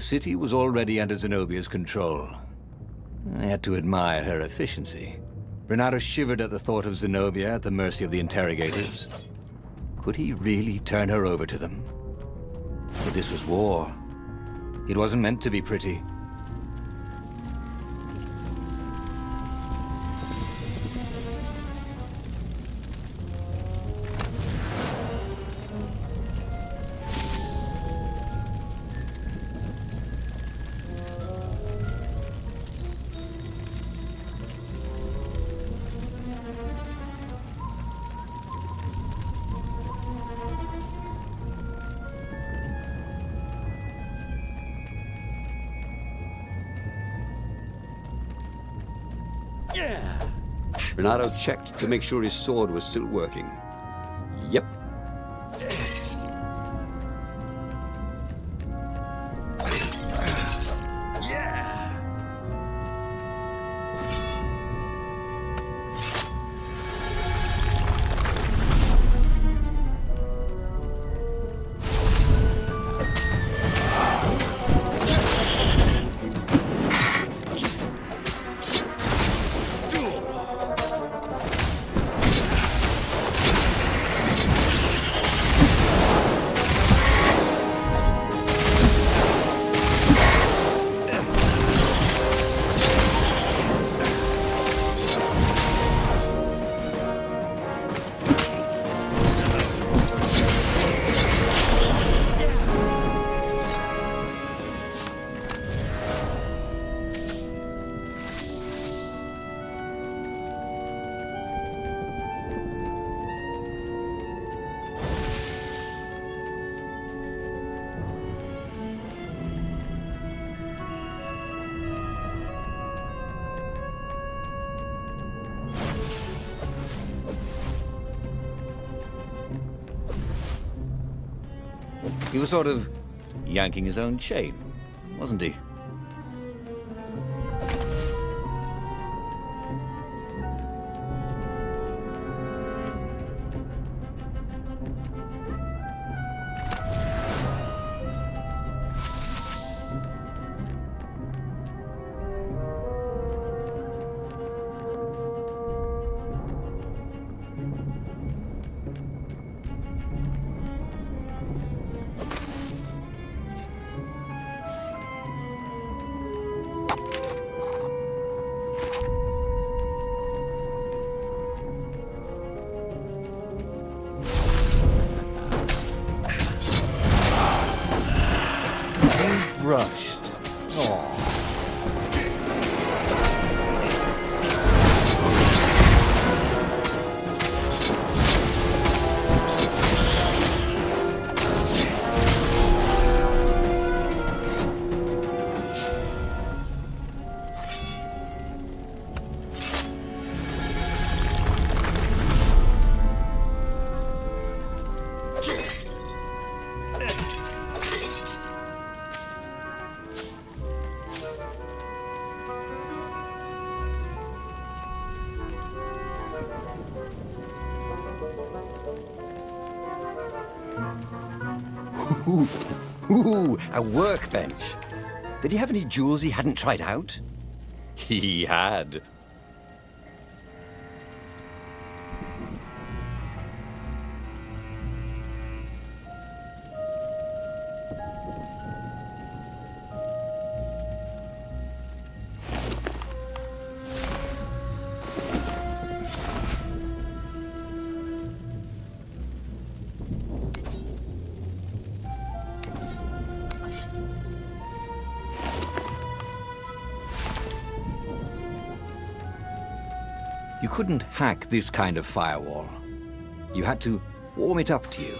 city was already under Zenobia's control. I had to admire her efficiency. Renato shivered at the thought of Zenobia at the mercy of the interrogators. Could he really turn her over to them? But this was war. It wasn't meant to be pretty. Renato checked to make sure his sword was still working. Yep. He was sort of yanking his own chain, wasn't he? Brushed. Aww. Ooh, a workbench. Did he have any jewels he hadn't tried out? He had. You couldn't hack this kind of firewall. You had to warm it up to you.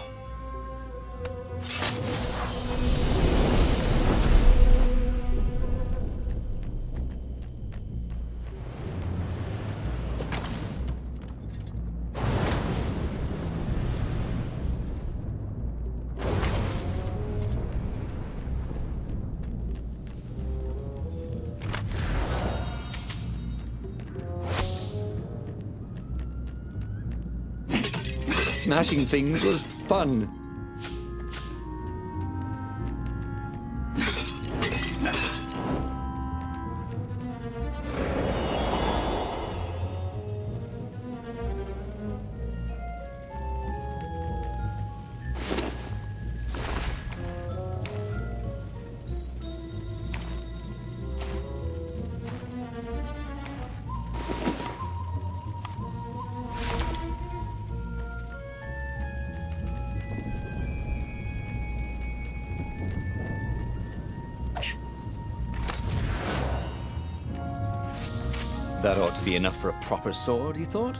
Smashing things was fun. That ought to be enough for a proper sword, he thought.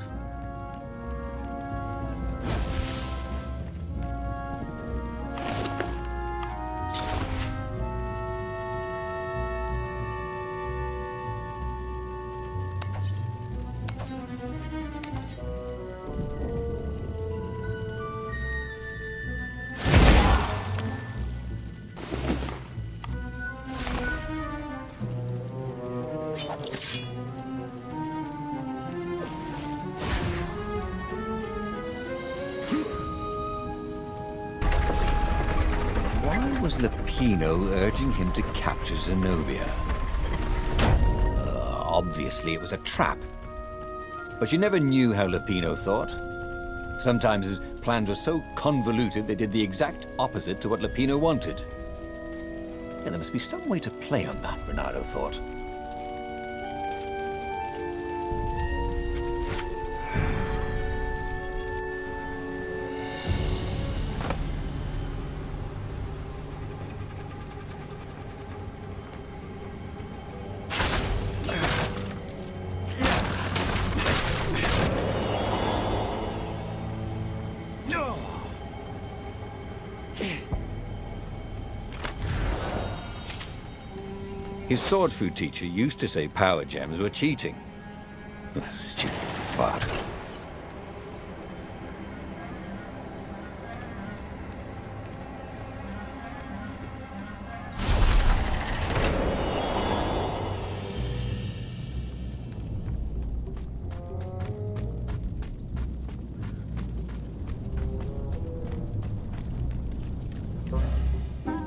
Why was Lupino urging him to capture Zenobia? Obviously it was a trap. But you never knew how Lupino thought. Sometimes his plans were so convoluted they did the exact opposite to what Lupino wanted. And there must be some way to play on that, Bernardo thought. His sword food teacher used to say power gems were cheating. Stupid fart.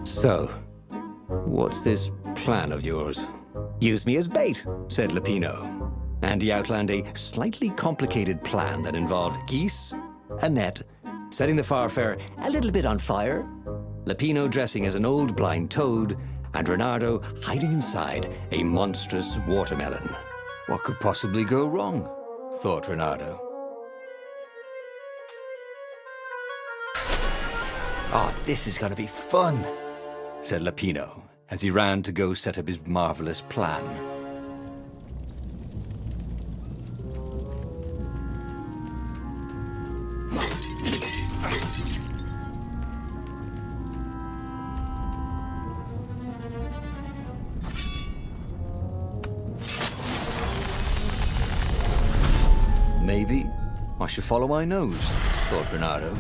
So, what's this plan of yours? Use me as bait, said Lupino. And he outlined a slightly complicated plan that involved geese, a net, setting the Farfarer a little bit on fire, Lupino dressing as an old blind toad, and Renardo hiding inside a monstrous watermelon. What could possibly go wrong? Thought Renardo. Oh, this is gonna be fun, said Lupino, as he ran to go set up his marvelous plan. Maybe I should follow my nose, thought Renardo.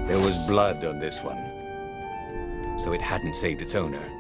There was blood on this one, so it hadn't saved its owner.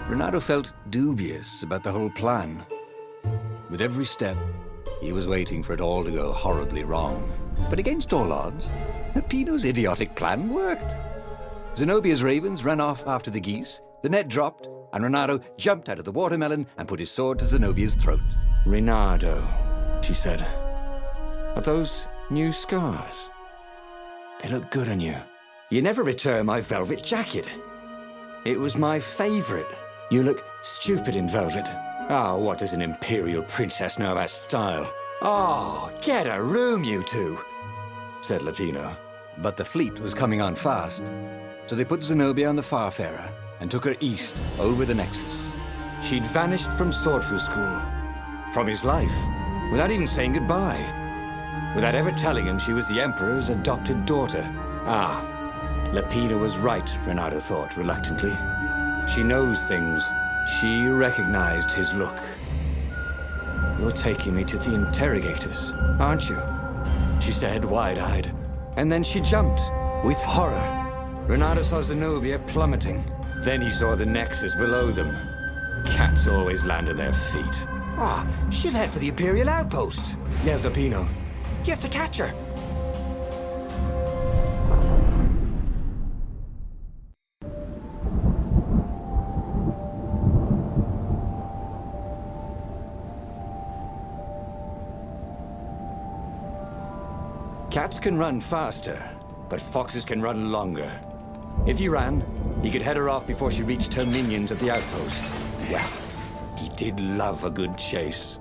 Renato felt dubious about the whole plan. With every step, he was waiting for it all to go horribly wrong. But against all odds, Peppino's idiotic plan worked. Zenobia's ravens ran off after the geese, the net dropped, and Renato jumped out of the watermelon and put his sword to Zenobia's throat. Renato, she said, are those new scars? They look good on you. You never returned my velvet jacket. It was my favorite. You look stupid in velvet. Oh, what does an imperial princess know about style? Oh, get a room, you two, said Latino. But the fleet was coming on fast, so they put Zenobia on the Farfarer and took her east over the Nexus. She'd vanished from Swordfu School, from his life, without even saying goodbye, without ever telling him she was the Emperor's adopted daughter. Ah, Lapina was right, Renato thought reluctantly. She knows things. She recognized his look. You're taking me to the interrogators, aren't you? She said, wide-eyed. And then she jumped, with horror. Renato saw Zenobia plummeting. Then he saw the Nexus below them. Cats always land on their feet. Ah, she'll head for the Imperial outpost, yelled Lapino. You have to catch her. Cats can run faster, but foxes can run longer. If he ran, he could head her off before she reached her minions at the outpost. Well, he did love a good chase.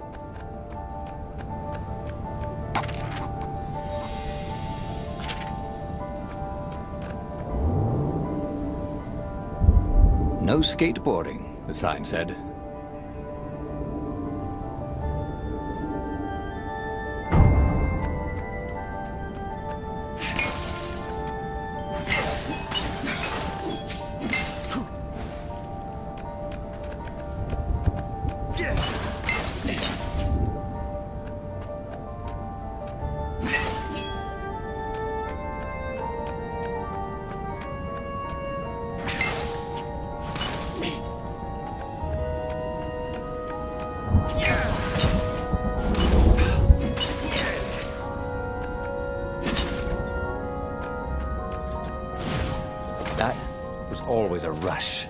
No skateboarding, the sign said. That was always a rush.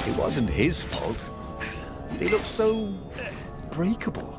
It wasn't his fault. They looked so breakable.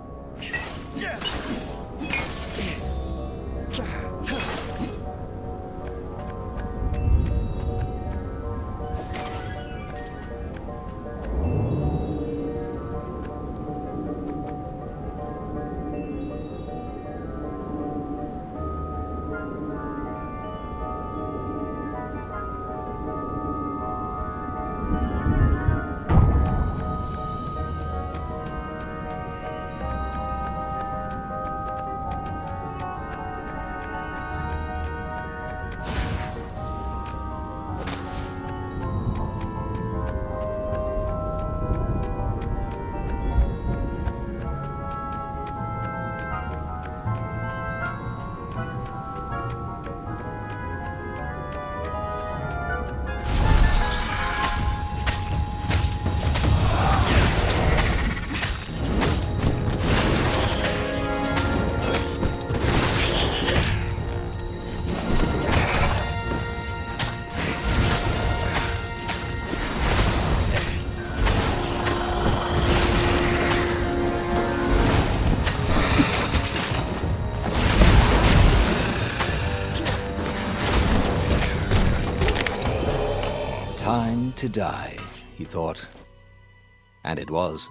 Time to die, he thought. And it was.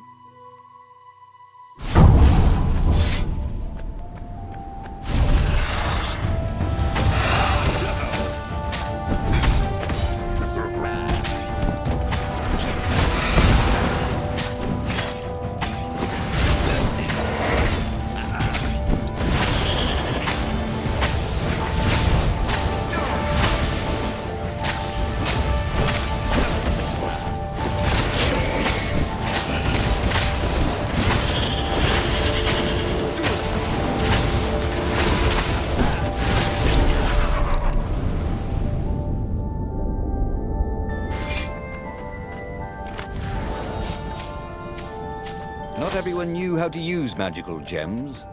Not everyone knew how to use magical gems.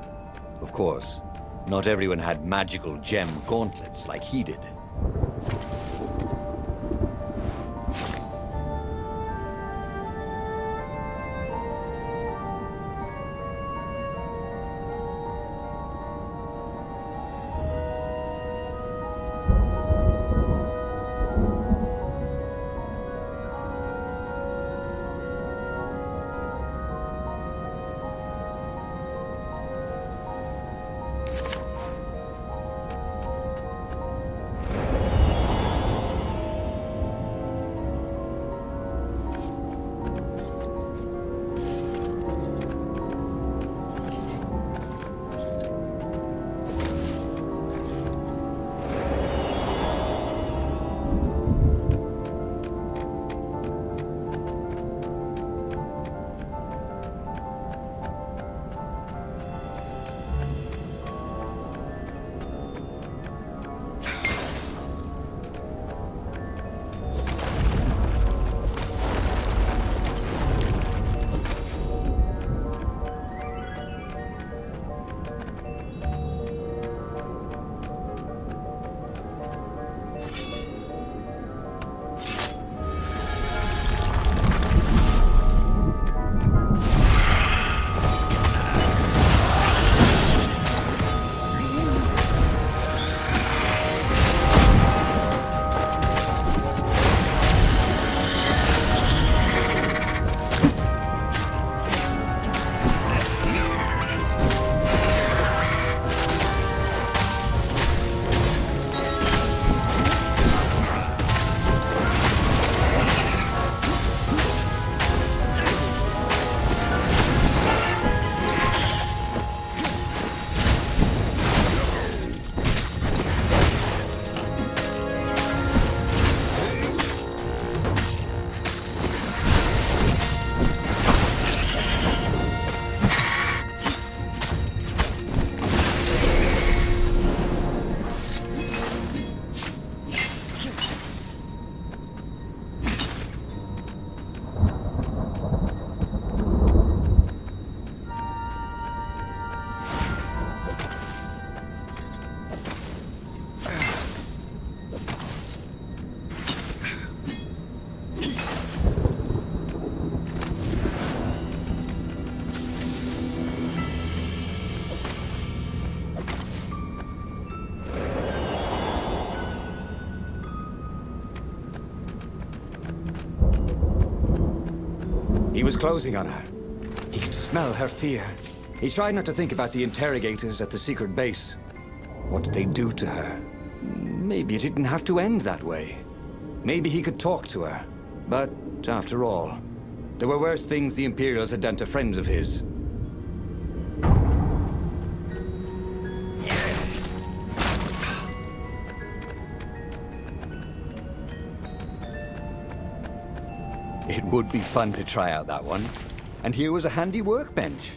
Of course, not everyone had magical gem gauntlets like he did. He was closing on her. He could smell her fear. He tried not to think about the interrogators at the secret base. What did they do to her? Maybe it didn't have to end that way. Maybe he could talk to her. But after all, there were worse things the Imperials had done to friends of his. It would be fun to try out that one. And here was a handy workbench.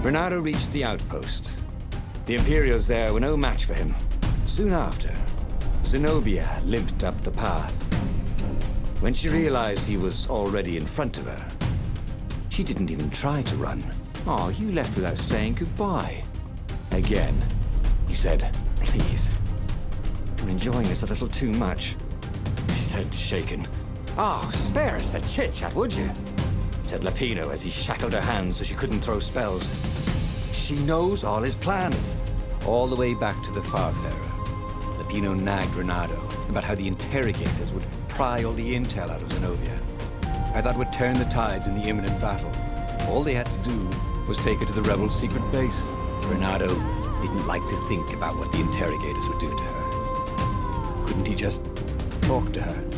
Bernardo reached the outpost. The Imperials there were no match for him. Soon after, Zenobia limped up the path. When she realized he was already in front of her, she didn't even try to run. Oh, you left without saying goodbye. Again, he said, "Please, I'm enjoying this a little too much," she said, shaken. Oh, spare us the chit-chat, would you? Said Lapino as he shackled her hands so she couldn't throw spells. She knows all his plans. all the way back to the Farfarer. Lapino nagged Renato about how the interrogators would pry all the intel out of Zenobia. How that would turn the tides in the imminent battle. All they had to do was take her to the rebels' secret base. Renato didn't like to think about what the interrogators would do to her. Couldn't he just talk to her?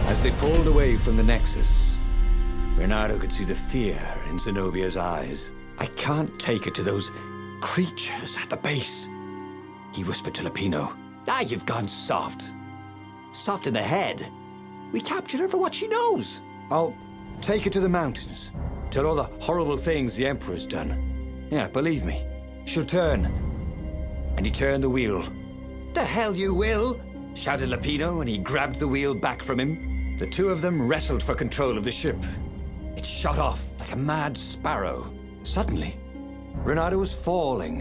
As they pulled away from the Nexus, Renato could see the fear in Zenobia's eyes. I can't take her to those creatures at the base, he whispered to Lapino. You've gone soft. Soft in the head. We captured her for what she knows. I'll take her to the mountains. Tell all the horrible things the Emperor's done. Yeah, believe me, she'll turn. And he turned the wheel. The hell you will, shouted Lapino, and he grabbed the wheel back from him. The two of them wrestled for control of the ship. It shot off like a mad sparrow. Suddenly, Renato was falling.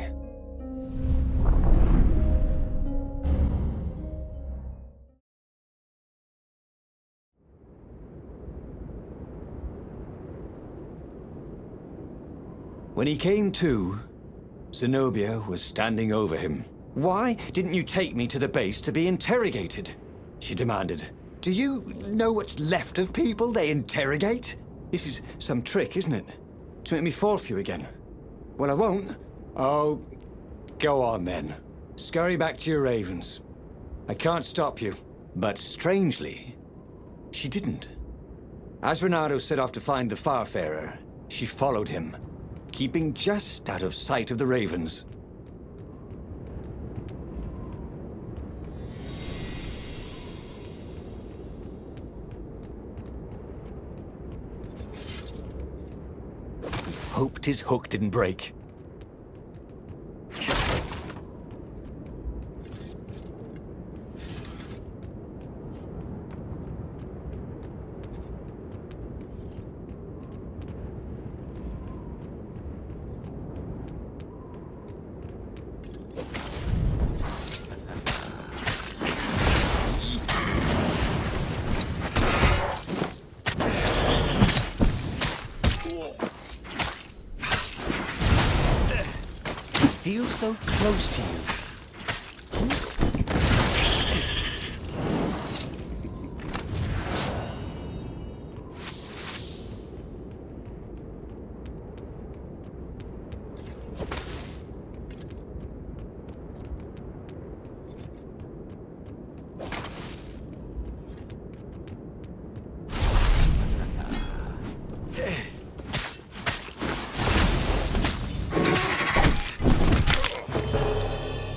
When he came to, Zenobia was standing over him. Why didn't you take me to the base to be interrogated? She demanded. Do you know what's left of people they interrogate? This is some trick, isn't it? To make me fall for you again. Well, I won't. Oh, go on then. Scurry back to your ravens. I can't stop you. But strangely, she didn't. As Renato set off to find the Farfarer, she followed him, keeping just out of sight of the ravens. Hoped his hook didn't break. Feel so close to you.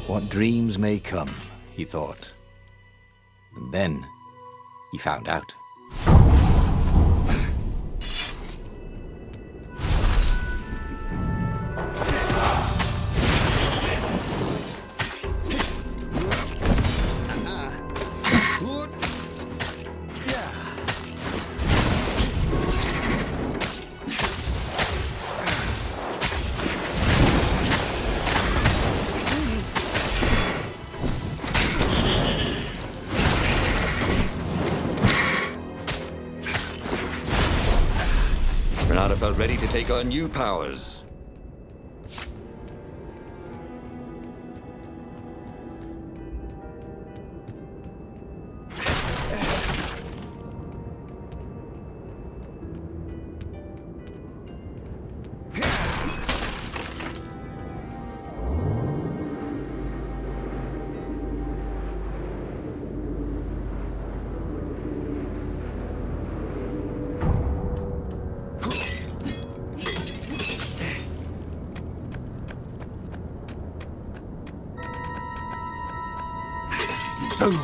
What dreams may come, he thought. And then he found out. Renato felt ready to take on new powers. Boom!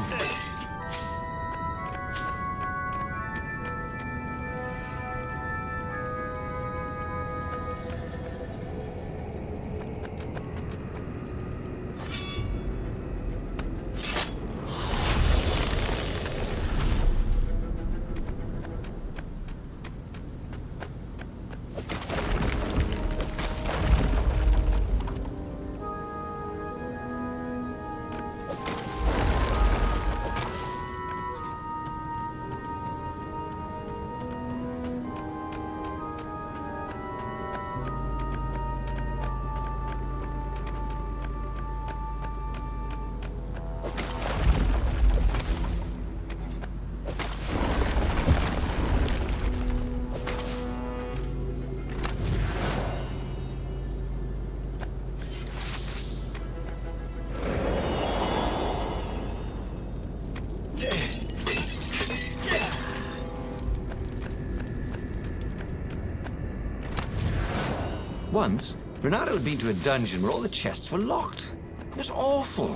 once, Renato had been to a dungeon where all the chests were locked. It was awful.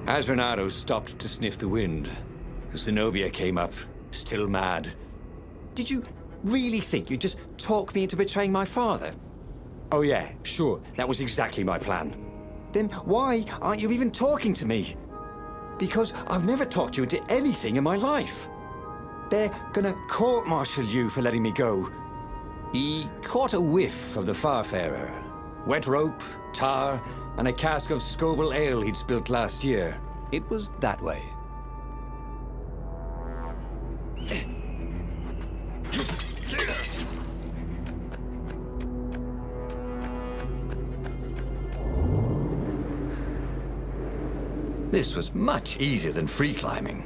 As Renato stopped to sniff the wind, Zenobia came up, still mad. Did you really think you'd just talk me into betraying my father? Oh yeah, sure, that was exactly my plan. Then why aren't you even talking to me? Because I've never talked you into anything in my life. They're gonna court-martial you for letting me go. He caught a whiff of the Farfarer. Wet rope, tar, and a cask of Scobel ale he'd spilt last year. It was that way. This was much easier than free climbing.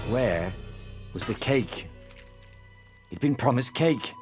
Where was the cake? He'd been promised cake.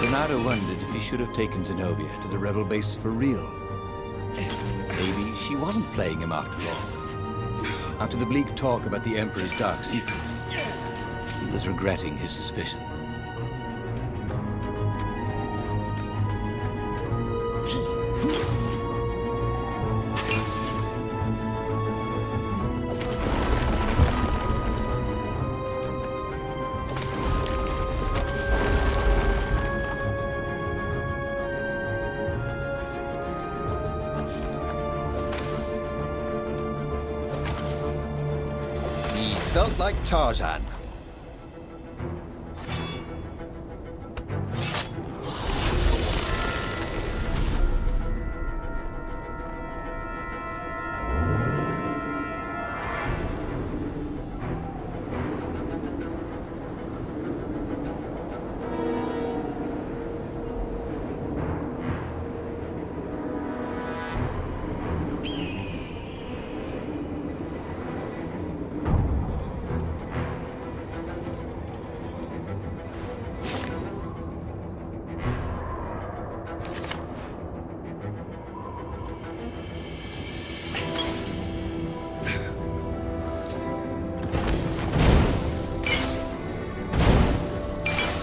Renato wondered if he should have taken Zenobia to the rebel base for real. Maybe she wasn't playing him after all. After the bleak talk about the Emperor's dark secrets, he was regretting his suspicion. felt like Tarzan.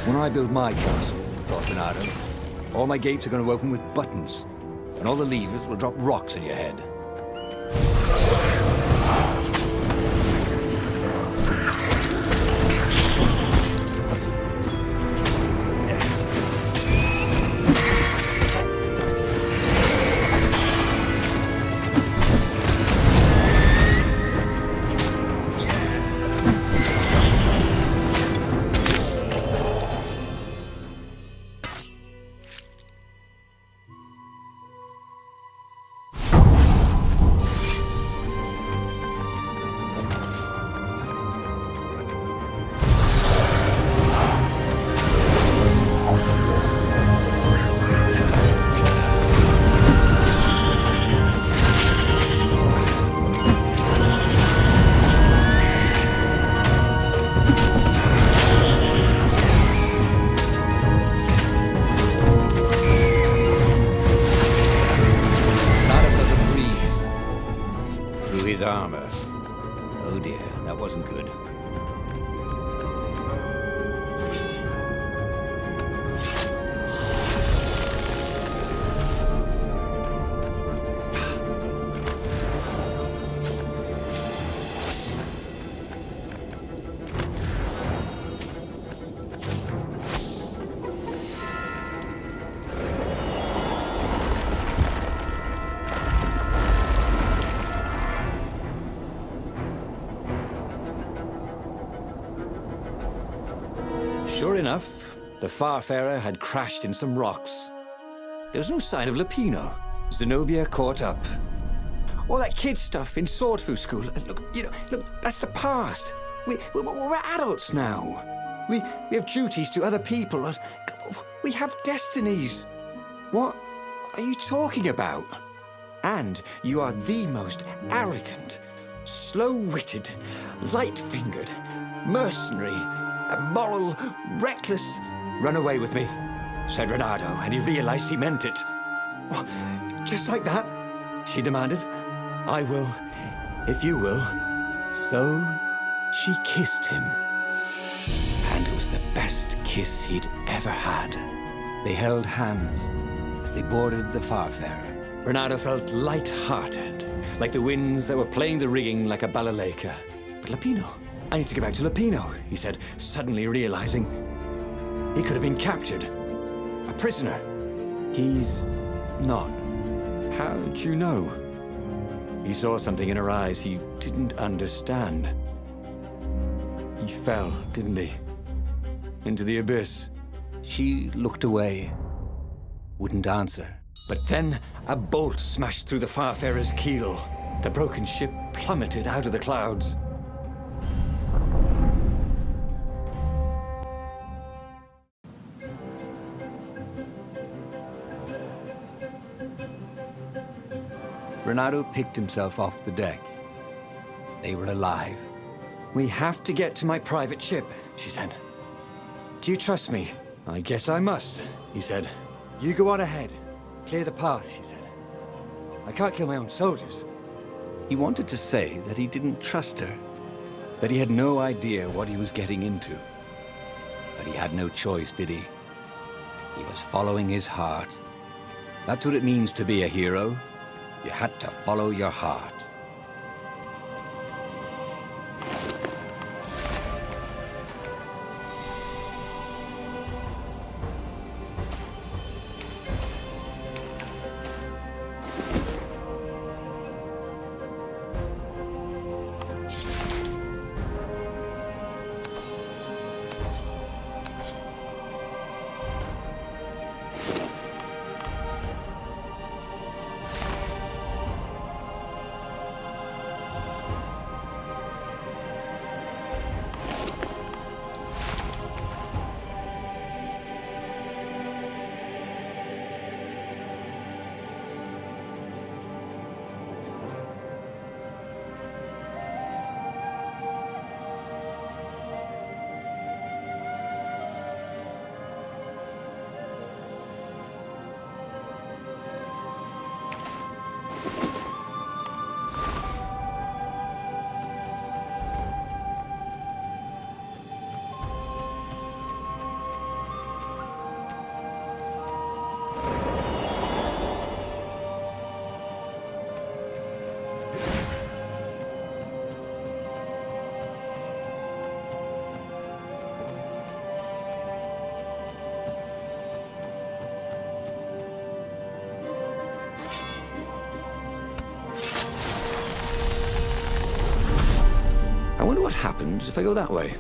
When I build my castle, thought Bernardo, all my gates are going to open with buttons, and all the levers will drop rocks on your head. His armor. Oh dear, that wasn't good. Sure enough, the Farfarer had crashed in some rocks. There was no sign of Lapino. Zenobia caught up. All that kid stuff in swordfu school. Look, that's the past. We're adults now. We have duties to other people. We have destinies. What are you talking about? And you are the most arrogant, slow-witted, light-fingered, mercenary, immoral, reckless. Run away with me, said Renato, and he realized he meant it. What, just like that? She demanded. I will, if you will. So she kissed him. And it was the best kiss he'd ever had. They held hands as they boarded the Farfarer. Renato felt light-hearted, like the winds that were playing the rigging like a balalaika. But Lapino, I need to get back to Lapino, he said, suddenly realizing he could have been captured. A prisoner. He's not. How'd you know? He saw something in her eyes he didn't understand. He fell, didn't he? Into the abyss. She looked away, wouldn't answer. But then a bolt smashed through the Farfarer's keel. The broken ship plummeted out of the clouds. Renato picked himself off the deck. They were alive. We have to get to my private ship, she said. Do you trust me? I guess I must, he said. You go on ahead. Clear the path, she said. I can't kill my own soldiers. He wanted to say that he didn't trust her, that he had no idea what he was getting into. But he had no choice, did he? He was following his heart. That's what it means to be a hero. You had to follow your heart. what happens if I go that way?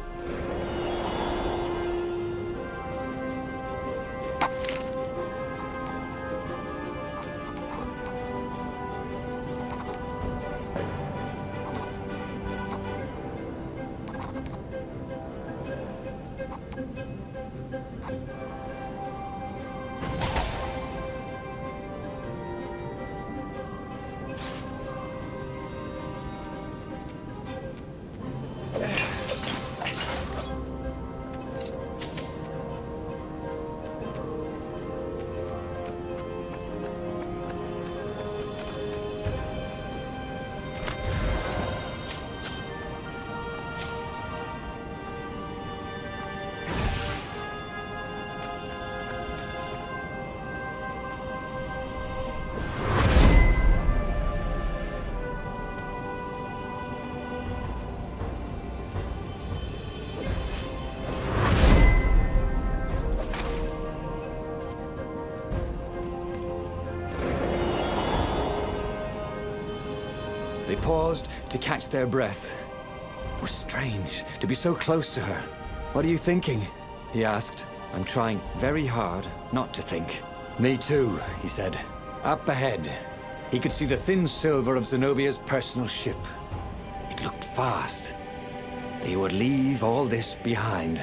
They paused to catch their breath. It was strange to be so close to her. "What are you thinking?" he asked. "I'm trying very hard not to think." "Me too," he said. Up ahead, he could see the thin silver of Zenobia's personal ship. It looked fast. They would leave all this behind.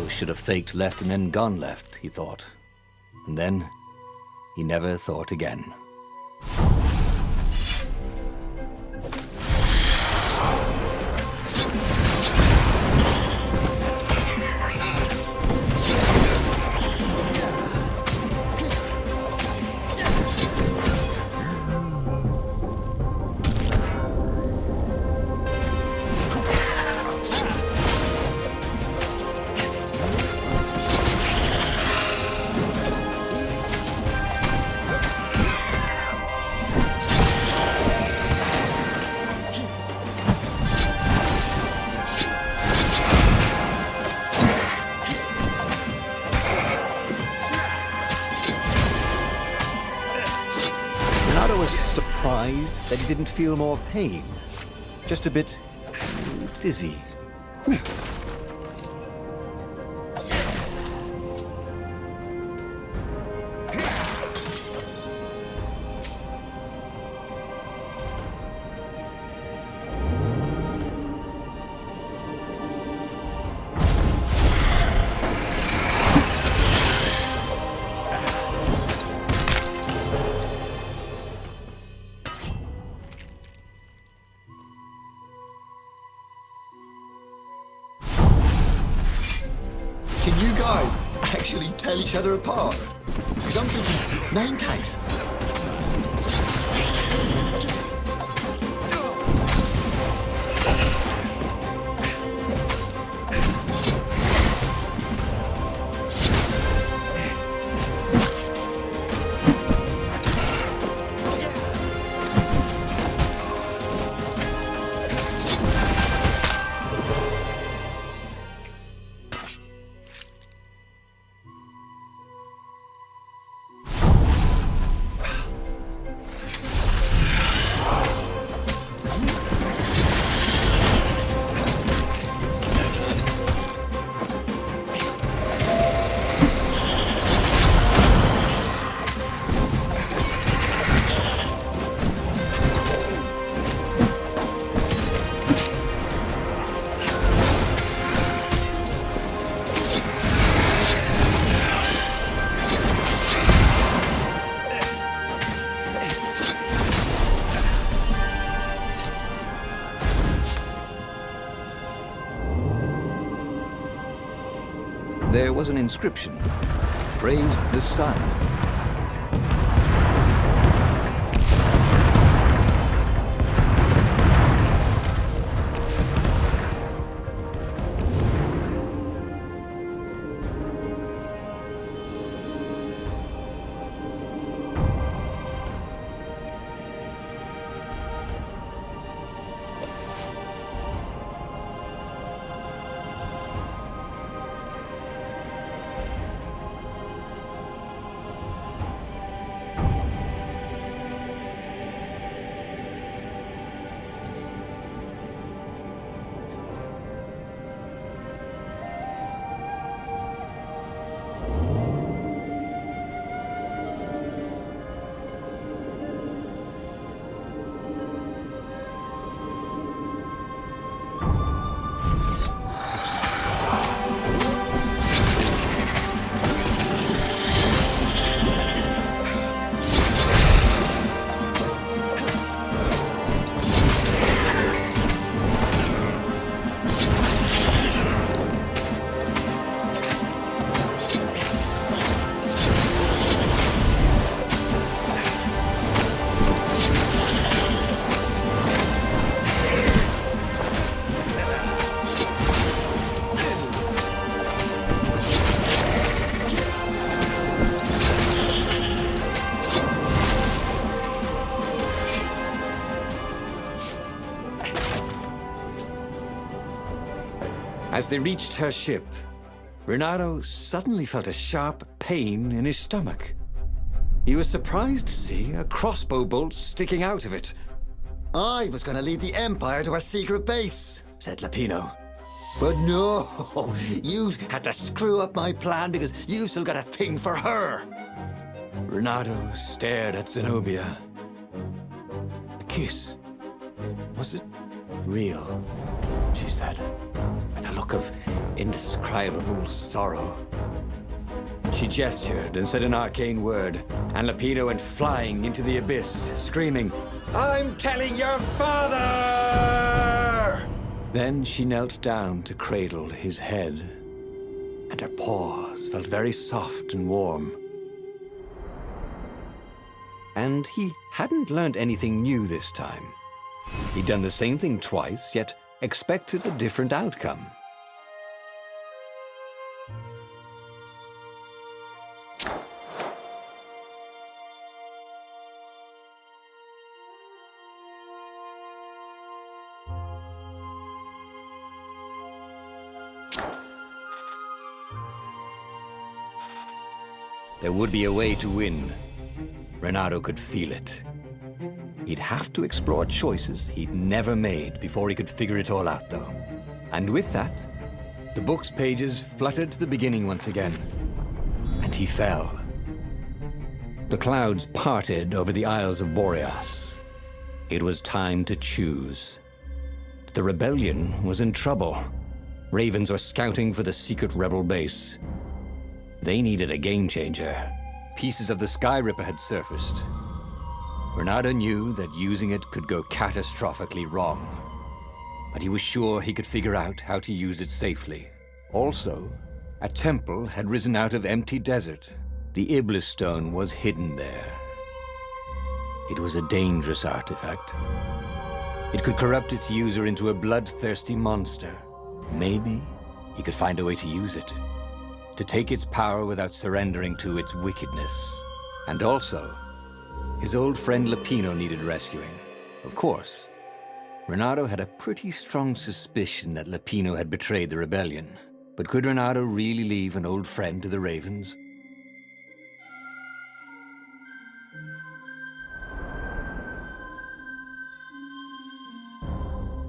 Should have faked left and then gone left, he thought. And then, he never thought again. Surprised that he didn't feel more pain. Just a bit dizzy. Can you guys actually tell each other apart? Because I'm thinking name tags. there was an inscription. Praised the sun. As they reached her ship, Renato suddenly felt a sharp pain in his stomach. He was surprised to see a crossbow bolt sticking out of it. I was going to lead the Empire to our secret base, said Lapino. But no, you had to screw up my plan because you've still got a thing for her. Renato stared at Zenobia. The kiss. Was it real? She said, with a look of indescribable sorrow. She gestured and said an arcane word, and Lapino went flying into the abyss, screaming, "I'm telling your father!" Then she knelt down to cradle his head, and her paws felt very soft and warm. And he hadn't learned anything new this time. He'd done the same thing twice, yet expected a different outcome. There would be a way to win. Renato could feel it. He'd have to explore choices he'd never made before he could figure it all out, though. And with that, the book's pages fluttered to the beginning once again. And he fell. The clouds parted over the Isles of Boreas. It was time to choose. The rebellion was in trouble. Ravens were scouting for the secret rebel base. They needed a game changer. Pieces of the Sky Ripper had surfaced. Renato knew that using it could go catastrophically wrong, but he was sure he could figure out how to use it safely. Also, a temple had risen out of empty desert. The Iblis stone was hidden there. It was a dangerous artifact. It could corrupt its user into a bloodthirsty monster. Maybe he could find a way to use it, to take its power without surrendering to its wickedness. And also, his old friend Lapino needed rescuing. Of course, Renato had a pretty strong suspicion that Lapino had betrayed the rebellion. But could Renato really leave an old friend to the Ravens?